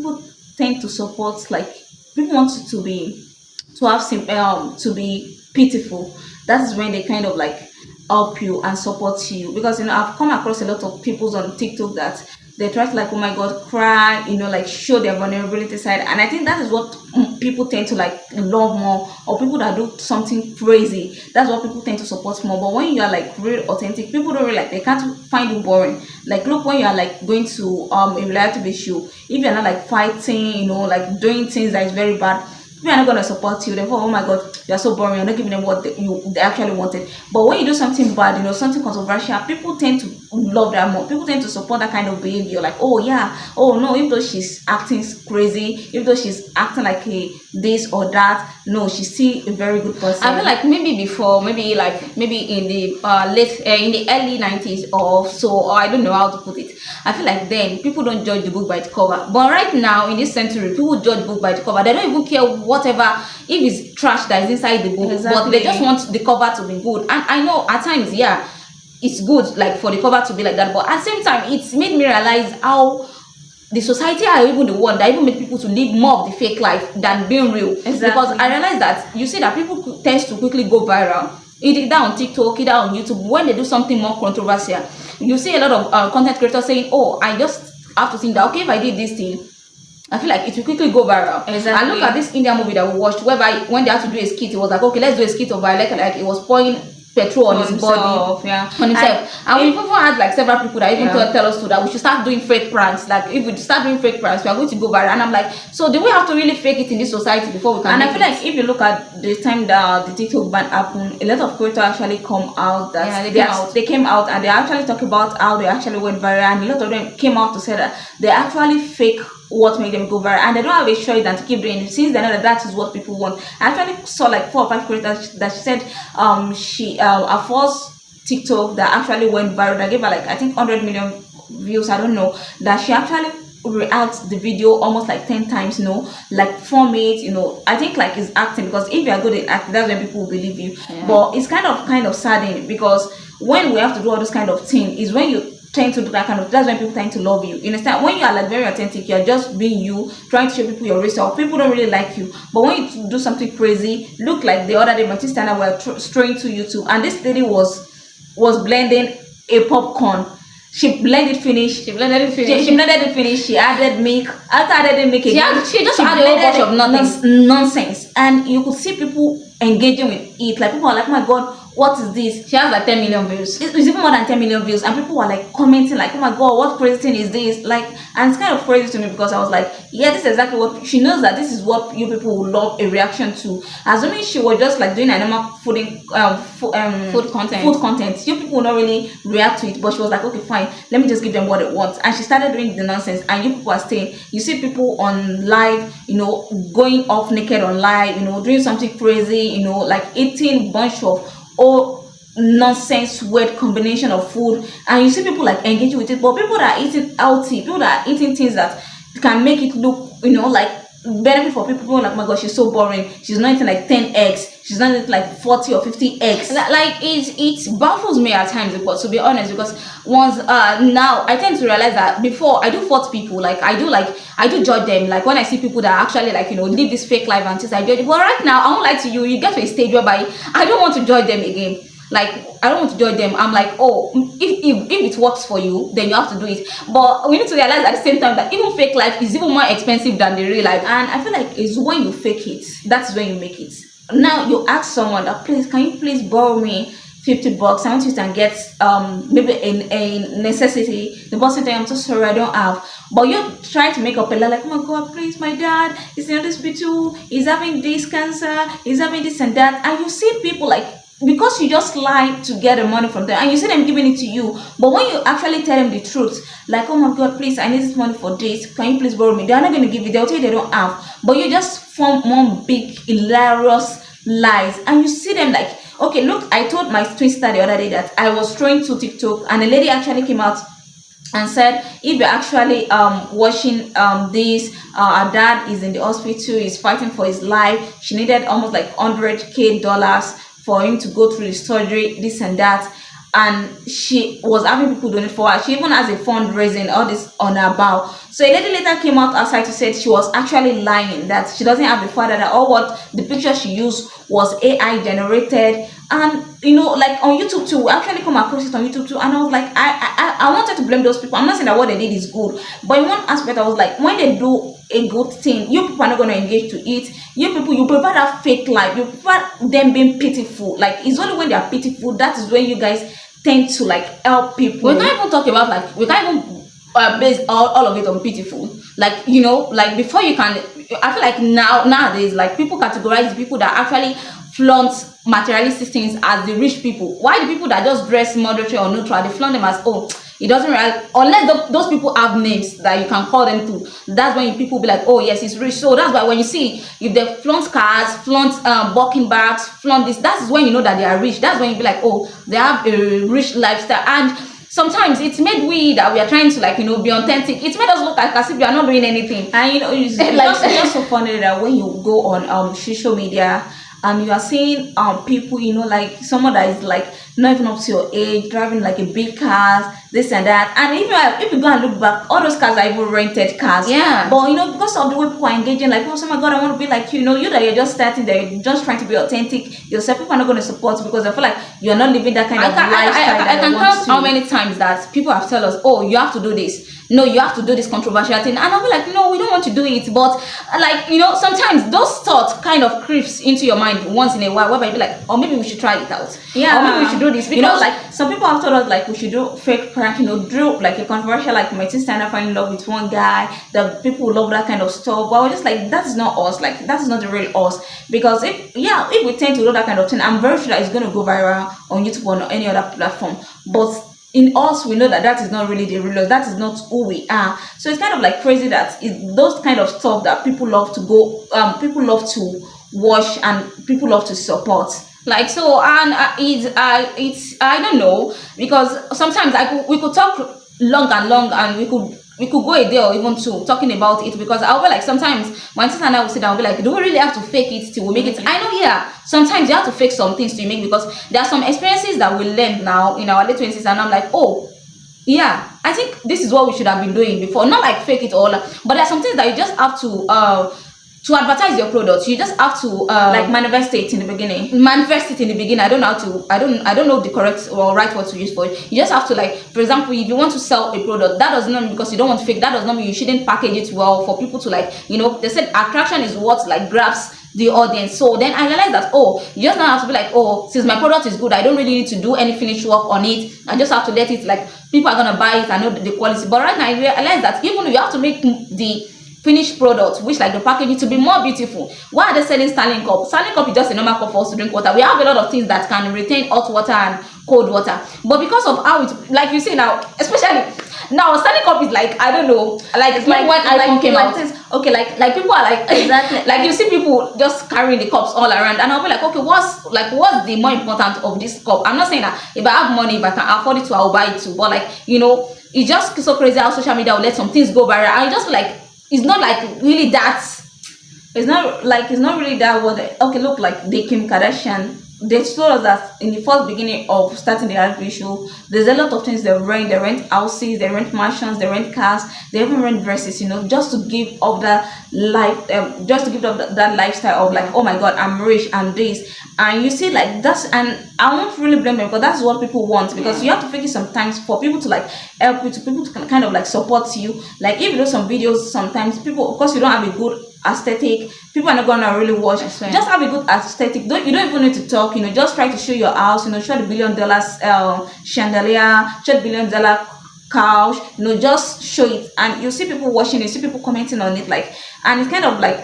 people tend to support, like people want you to be to have to be pitiful. That is when they kind of like help you and support you, because I've come across a lot of people on TikTok that they try to like, oh my god, cry, like show their vulnerability side. And I think that is what people tend to like love more, or people that do something crazy, that's what people tend to support more. But when you are like real authentic, people don't really like, they can't find you boring. Like look, when you are like going to a reality show, if you're not like fighting, like doing things that is very bad, we are not gonna support you. Therefore, oh my god, you're so boring. You're not giving them what they actually wanted. But when you do something bad, something controversial, people tend to love that more. People tend to support that kind of behavior. Like, oh yeah, oh no, even though she's acting crazy, even though she's acting like a this or that, no, she's still a very good person. I feel like maybe before, maybe in the in the early 90s or so, or I don't know how to put it. I feel like then people don't judge the book by its cover. But right now in this century, people judge book by the cover. They don't even care whatever if it's trash that is inside the book. Exactly. But they just want the cover to be good. And I know at times, yeah, it's good like for the cover to be like that. But at the same time, it's made me realize how the society are even the one that even make people to live more of the fake life than being real. Exactly. Because I realized that you see that people tend to quickly go viral, either on TikTok, either on YouTube. When they do something more controversial, you see a lot of content creators saying, oh, I just have to think that, okay, if I did this thing, I feel like it will quickly go viral. Exactly. And look at this Indian movie that we watched, whereby when they had to do a skit, it was like, okay, let's do a skit of like it was pouring petrol on his body, on himself. And we've even had like several people that even tell us that we should start doing fake pranks. Like if we start doing fake pranks, we are going to go viral. And I'm like, so do we have to really fake it in this society before we can? And I feel like if you look at the time that the TikTok ban happened, a lot of creators actually come out that they came out and they actually talk about how they actually went viral, and a lot of them came out to say that they actually fake what made them go viral, and they don't have a choice than to keep doing it since they know that is what people want. I actually saw like 4 or 5 creators that she said she her first TikTok that actually went viral, that gave her like I think 100 million views, I don't know, that she actually reacts the video almost like 10 times, like form it, I think like it's acting, because if you are good at acting, that's when people will believe you. But it's kind of saddening, because when we have to do all this kind of thing is when you tend to do that kind of, that's when people tend to love you. You understand? When you are like very authentic, you're just being you, trying to show people your real self, people don't really like you. But when you do something crazy, look like the other day my sister and I were straying to YouTube, and this lady was blending a popcorn. She blended finish. She blended it finish. She added milk. After added milk again, she just added a bunch of nonsense. And you could see people engaging with it. Like people are like, oh my god, what is this? She has like 10 million views. It's even more than 10 million views, and people were like commenting like, oh my god, what crazy thing is this? Like, and it's kind of crazy to me, because I was like, yeah, this is exactly what she knows, that this is what you people will love a reaction to. Assuming she was just like doing a normal food content, you people will not really react to it. But she was like, okay, fine, let me just give them what they want. And she started doing the nonsense, and you people are staying. You see people on live, going off naked on live, doing something crazy, like eating bunch of nonsense weird combination of food, and you see people like engaging with it. But people that are eating healthy, people that are eating things that can make it look like benefit for people like, oh my god, she's so boring, she's not eating like 10 eggs, she's not eating like 40 or 50 eggs. Like it baffles me at times, but to be honest, because once now I tend to realize that before I do fault people, like I do judge them. Like when I see people that actually like live this fake life and just I judge. But right now I won't lie to you, you get to a stage whereby I don't want to judge them again. Like I don't want to judge them. I'm like, oh, if it works for you, then you have to do it. But we need to realize at the same time that even fake life is even more expensive than the real life. And I feel like it's when you fake it, that's when you make it. Now you ask someone that, please, can you please borrow me $50? I want you to get maybe a necessity. The person tell you, I'm so sorry, I don't have. But you try to make up a lie like, oh my god, please, my dad is in the hospital, he's having this cancer, he's having this and that. And you see people like, because you just lie to get the money from them, and you see them giving it to you, but when you actually tell them the truth, like, oh my god, please, I need this money for this, can you please borrow me? They're not going to give you. They'll tell you they don't have. But you just form one big hilarious lies, and you see them like, okay, look, I told my twin sister the other day that I was throwing to TikTok, and a lady actually came out and said, if you're actually watching this, our dad is in the hospital, he's fighting for his life, she needed almost like $100,000 for him to go through the surgery, this and that, and she was having people donate for her. She even has a fundraising, all this on her bow. So a lady later came out outside to say she was actually lying, that she doesn't have a father, that all what the picture she used was AI generated. And like on YouTube too, we actually come across it on YouTube too, and I was like, I wanted to blame those people. I'm not saying that what they did is good, but in one aspect I was like, when they do a good thing, you people are not going to engage to it. You people, you prefer that fake life, you prefer them being pitiful. Like, it's only when they are pitiful that is when you guys tend to like help people. We can't even talk about, like, we can't even base all of it on pitiful. Like, like before you can, I feel like nowadays, like, people categorize the people that actually flaunt materialistic things as the rich people. Why the people that just dress moderately or neutral, they flaunt them as, oh, it doesn't really, unless those people have names that you can call them to. That's when people be like, oh yes, it's rich. So that's why when you see, if they flaunt cars, flaunt walking bags, flaunt this, that's when you know that they are rich. That's when you be like, oh, they have a rich lifestyle. And sometimes it's made we that we are trying to, like, be authentic. It's made us look like as if we are not doing anything. And it's like, just so funny that when you go on social media and you are seeing people, like someone that is like not even up to your age, driving like a big cars, this and that. And if you go and look back, all those cars are even rented cars. Yeah. But because of the way people are engaging, like, oh my god, I want to be like you. You that you're just starting there, you're just trying to be authentic yourself. People are not going to support you because I feel like you're not living that kind of lifestyle. I can count how many times that people have told us, oh, you have to do this. No, you have to do this controversial thing. And I'll be like, no, we don't want to do it. But like, sometimes those thoughts kind of creeps into your mind once in a while, whereby you be like, oh, maybe we should try it out. Yeah. Or maybe we should do this. Because like some people have told us like we should do fake prank, do like a controversial, like Martin Steiner falling in love with one guy, that people love that kind of stuff. But we're just like, that is not us. Like, that is not the real us. Because if we tend to do that kind of thing, I'm very sure that it's going to go viral on YouTube or on any other platform. But in us, we know that is not really the real us. That is not who we are. So it's kind of like crazy that those kind of stuff that people love to go, people love to watch and people love to support. Like, so, and it's I don't know, because sometimes we could talk long and we could go a day or even two talking about it, because I'll be like, sometimes when Tita and I will sit down, I'll be like, do we really have to fake it till we make it? I know, yeah, sometimes you have to fake some things to make, because there are some experiences that we learn now in our late 20s, and I'm like, oh yeah, I think this is what we should have been doing before. Not like fake it all, but there are some things that you just have to advertise your product. You just have to like manifest it in the beginning. I don't know how to, I don't know the correct or right word to use for it. You just have to, like, for example, if you want to sell a product, that does not mean, because you don't want to fake, that does not mean you shouldn't package it well for people to, like, they said attraction is what like grabs the audience. So then I realized that, oh, you just don't have to be like, oh, since my product is good, I don't really need to do any finish work on it. I just have to let it, like, people are gonna buy it, I know the quality. But right now I realize that even though you have to make the finished product, which like the packaging, to be more beautiful. Why are they selling Stanley Cup? Stanley Cup is just a normal cup for us to drink water. We have a lot of things that can retain hot water and cold water, but because of how it, like you see now, especially now, Stanley Cup is like, I don't know, like it's like when iPhone came out. Okay, like people are like, exactly, like you see people just carrying the cups all around, and I'll be like, okay, what's the more important of this cup? I'm not saying that if I have money, if I can afford it to, I'll buy it too, but like, it's just so crazy how social media will let some things go viral. I just feel like it's not like really that. It's not really that what. Okay, look, like the Kim Kardashian. They told us that in the first beginning of starting the reality show, there's a lot of things they rent. They rent houses, they rent mansions, they rent cars, they even rent dresses, just to give up that life, just to give up that lifestyle of like, oh my god, I'm rich, I'm this. And you see, like, that's, and I won't really blame them, because that's what people want, because you have to fake it sometimes for people to like help you, to people to kind of like support you. Like, if you do some videos, sometimes people, of course, you don't have a good aesthetic, people are not gonna really watch. Just have a good aesthetic. You don't even need to talk, just try to show your house, show the $1 billion chandelier, show the $1 billion couch, just show it, and you see people watching it, you see people commenting on it, like, and it's kind of like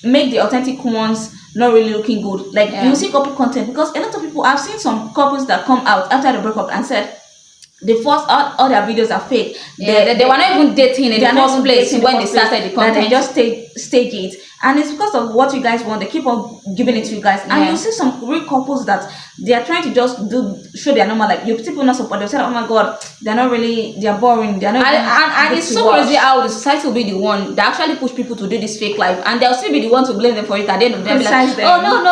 make the authentic ones not really looking good. Like, you see copy content, because a lot of people, I've seen some couples that come out after the breakup and said the first all their videos are fake. They were not even dating in the first place when they started the content. They just stage it, and it's because of what you guys want. They keep on giving it to you guys, and you see some real couples that they are trying to just show their normal, like, you people not support. They say, oh my god, they're not really, they're boring, they're not. And it's so crazy how the society will be the one that actually push people to do this fake life, and they'll still be the one to blame them for it at the end of the day. Like, oh no,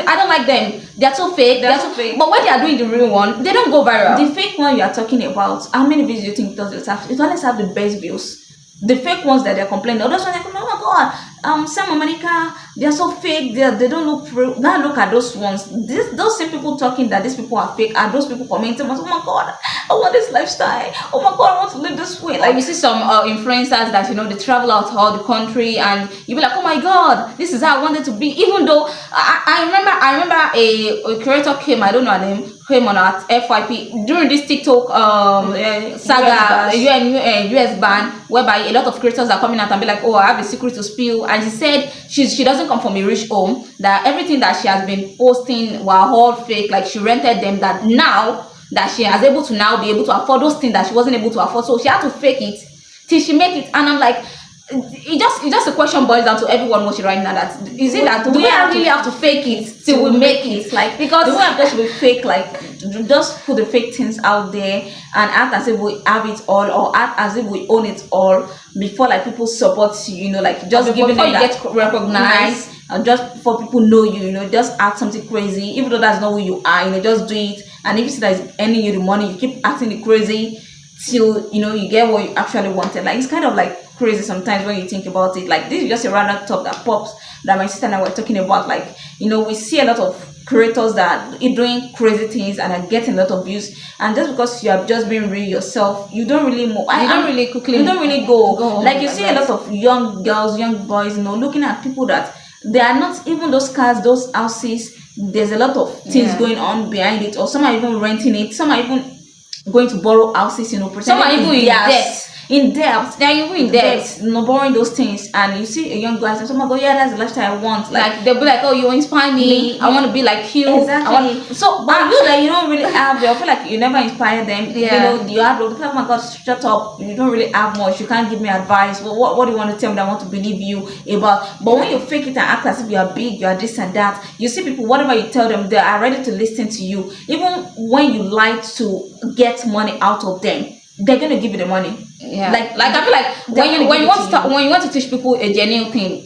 I don't like them. They're so fake. They're so fake. But when they are doing the real one, they don't go viral. The fake one you are talking about, how many views do you think does it have? It always have the best views. the fake ones that they're complaining, those ones like, oh my god, Sam America, they're so fake, they don't look real. Now look at those ones. Those same people talking that these people are fake, and those people commenting, oh my god, I want this lifestyle. Oh my god, I want to live this way. Like you see some influencers that they travel out all the country, and you be like, oh my god, this is how I wanted to be. Even though I remember a creator came, I don't know her name, came on at FYP during this TikTok saga, US ban, whereby a lot of creators are coming out and be like, oh, I have a secret to spill. And she said she doesn't come from a rich home, that everything that she has been posting were all fake, like she rented them, that now that she has able to now be able to afford those things that she wasn't able to afford, so she had to fake it till she make it. And I'm like, it just a question boils down to everyone watching right now, that is it that we really have to fake it till we make it? Like, because the way that should be fake, like just put the fake things out there and act as if we have it all, or act as if we own it all, before like people support you, like just giving them that get recognized, and just before people know you, just act something crazy, even though that's not who you are, just do it. And if you see that it's earning you the money, you keep acting the crazy till you get what you actually wanted. Like, it's kind of like crazy sometimes when you think about it. Like, this is just a random talk that pops that my sister and I were talking about. Like, we see a lot of creators that are doing crazy things and are getting a lot of views, and just because you have just been real yourself, you don't really move. You don't really go. Like, you see a lot of young girls, young boys, looking at people that they are not even those cars, those houses. There's a lot of things going on behind it, or some are even renting it, some are even going to borrow houses, some are even in debt. They're even in debt, borrowing those things. And you see a young guy says, oh my god, yeah, that's the lifestyle I want. Like they'll be like, oh, you inspire me, I want to be like you. Exactly. But you that you don't really have, they feel like you never inspire them. You have like, oh my god, shut up, you don't really have much, you can't give me advice. What do you want to tell me that I want to believe you about? But when you fake it and act as if you are big, you are this and that, you see people, whatever you tell them, they are ready to listen to you. Even when you lie to get money out of them, they're gonna give you the money. Yeah. Like I feel like when you want to teach people a genuine thing,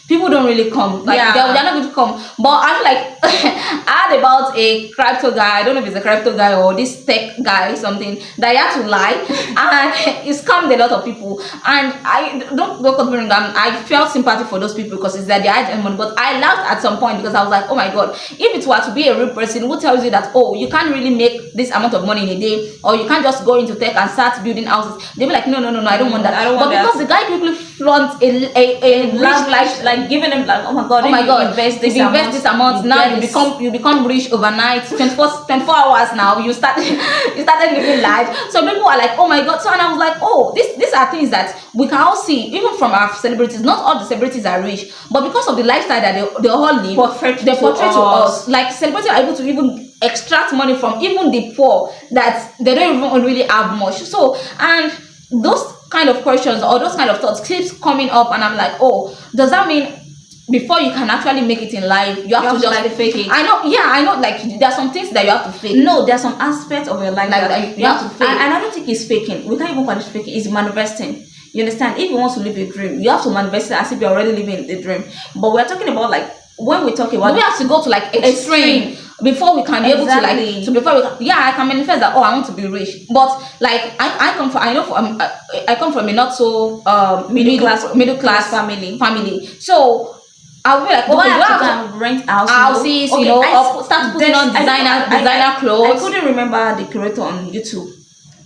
people don't really come. Like they're not going to come. But I feel like I heard about a crypto guy. I don't know if it's a crypto guy or this tech guy or something, that he had to lie and it scammed a lot of people. And I don't compare them. I felt sympathy for those people because it's that they had money. But I laughed at some point because I was like, oh my god, if it were to be a real person who tells you that, oh, you can't really make this amount of money in a day, or you can't just go into tech and start building houses, they'll be like, no, I don't want that. But because the guy quickly flaunts a rich life, like giving them like, oh my god, invest this amount, now you become rich overnight. 24 hours now you started living life. So people are like, oh my god. So, and I was like, oh, these are things that we can all see even from our celebrities. Not all the celebrities are rich, but because of the lifestyle that they all live, they portray to us. Like, celebrities are able to even extract money from even the poor that they don't even really have much. So, and those kind of questions or those kind of thoughts keeps coming up, and I'm like, oh, does that mean before you can actually make it in life, you have to just like fake it? I know, like there are some things that you have to fake. No, there are some aspects of your life that you have to fake. And I don't think it's faking. We can't even call it faking. It's manifesting. You understand? If you want to live a dream, you have to manifest it as if you're already living the dream. But we're talking about, like, when we talk about, we have to go to like extreme before we can be able to I can manifest that, oh, I want to be rich. But like I come from a not so middle class family. So I'll be like, okay, do I have to rent houses, start putting on designer clothes. I couldn't remember the creator on YouTube.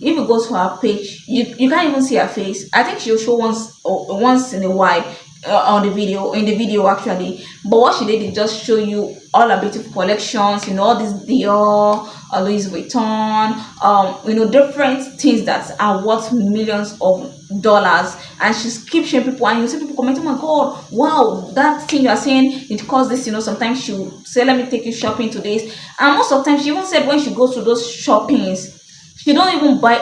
If you go to her page, you can't even see her face. I think she'll show once in a while in the video actually. But what she did is just show you all her beautiful collections, all this Dior, Louis Vuitton, different things that are worth millions of dollars. And she keeps showing people, and you see people commenting, oh my god, wow, that thing you are saying, it costs this. Sometimes she'll say, let me take you shopping to this. And most of the time, she even said when she goes to those shoppings, she don't buy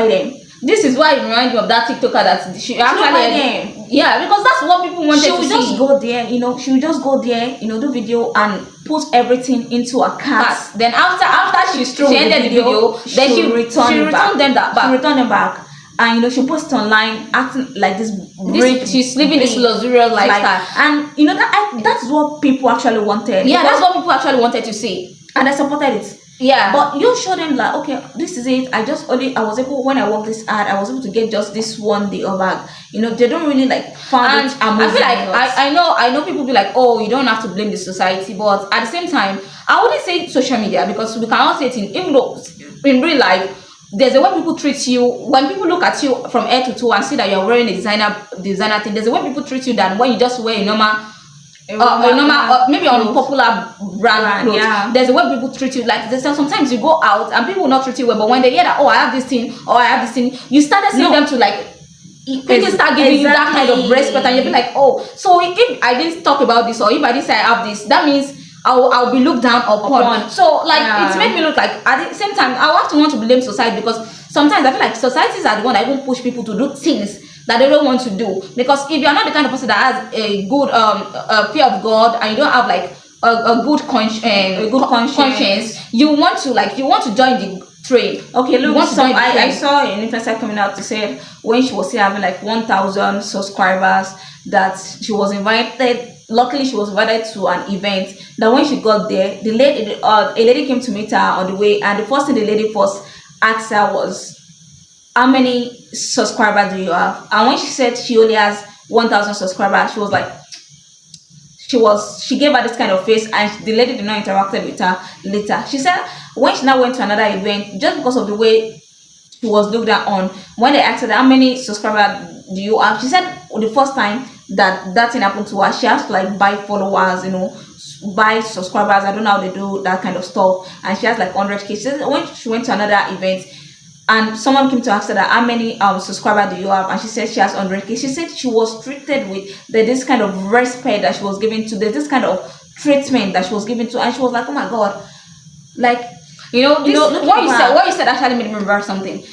them. This is why it reminds me of that TikToker that she actually because that's what people wanted to see. She will just go there, do video and put everything into a cart. Then after she ended the video, then she returned them back. And she posts online acting like she's living this luxurious lifestyle. And that's what people actually wanted. Yeah, that's what people actually wanted to see. And I supported it. Yeah. But you show them like, okay, this is it. I was able, when I worked this ad, I was able to get just this one day or bag. They don't really like find And it I amazing. feel like a lot. I know people be like, oh, you don't have to blame the society, but at the same time, I wouldn't say social media, because we cannot say it even though in real life there's a way people treat you. When people look at you from head to toe and see that you're wearing a designer thing, there's a way people treat you than when you just wear a normal maybe unpopular brand clothes. Yeah. There's a way people treat you. Like sometimes you go out and people will not treat you well, but when they hear that, oh, I have this thing or I have this thing, you started seeing them to like, people start giving you that kind of respect, and you'll be like, oh, so if I didn't talk about this, or if I didn't say I have this, that means I'll be looked down upon. So like, it made me look like, at the same time, I have to want to blame society, because sometimes I feel like societies are the one that even push people to do things that they don't want to do. Because if you're not the kind of person that has a good fear of God, and you don't have like a good conscience, you want to join the train. Okay, look, I saw an influencer coming out to say when she was still having like 1,000 subscribers that she was invited. Luckily, she was invited to an event. That when she got there, a lady came to meet her on the way, and the first thing the lady first asked her was, "How many subscribers do you have?" And when she said she only has 1,000 subscribers, she was like, she gave her this kind of face, and the lady did not interact with her later. She said when she now went to another event, just because of the way she was looked at on, when they asked her how many subscribers do you have, she said the first time that thing happened to her, she has to like buy followers, buy subscribers. I don't know how they do that kind of stuff, and she has like 100K. She said when she went to another event and someone came to ask her that how many subscribers do you have, and she said she has 100K. She said she was treated with this kind of respect that she was given to, this kind of treatment that she was given to, and she was like, oh my god, like what you said actually made me remember something.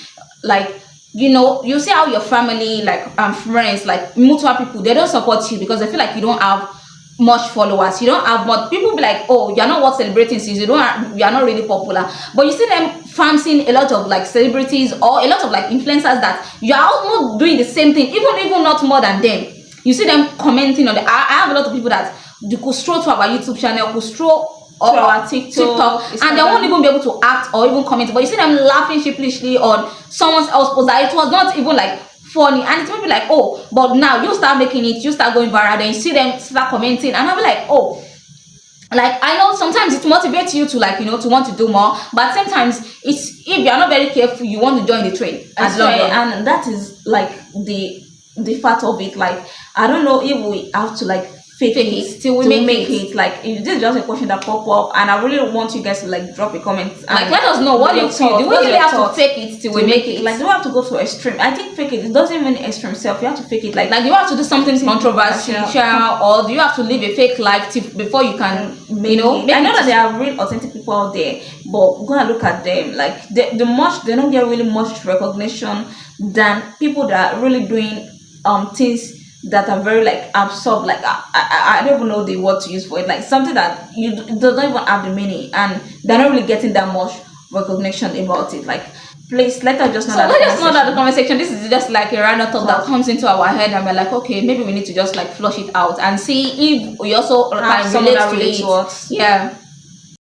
Like, you see how your family, like friends, like mutual people, they don't support you because they feel like you don't have much followers, you don't have much. People be like, oh, you're not worth celebrating since you are not really popular. But you see them fancying a lot of like celebrities or a lot of like influencers that you are almost doing the same thing, even not more than them. You see them commenting on I have a lot of people that you could stroll to our YouTube channel, could stroll or our TikTok, and they won't even be able to act or even comment. But you see them laughing sheepishly on someone else's post that it was not even like funny, and it's maybe like, oh, but now you start making it, you start going viral, then you see them start commenting, and I'll be like, oh, like I know sometimes it motivates you to like to want to do more, but sometimes it's, if you're not very careful, you want to join the train as long. And that is like the fact of it. Like, I don't know if we have to like fake it till we make it. Like, this is just a question that pop up, and I really want you guys to like drop a comment and like let us know what you feel. Do we really have to fake it till we make it? Like, do we have to go to extreme? I think fake it doesn't mean extreme self. You have to fake it. Like do you have to do something controversial, or do you have to live a fake life before you can I know that there are real authentic people out there, but we're gonna look at them. Like, they don't get really much recognition than people that are really doing things that are very like absurd. Like, I don't even know the word to use for it. Like, something that you don't even have the meaning, and they're not really getting that much recognition about it. Like, please let us just know that the conversation, this is just like a random thought that comes into our head, and we're like, okay, maybe we need to just like flush it out and see if we also can relate to it. Yeah.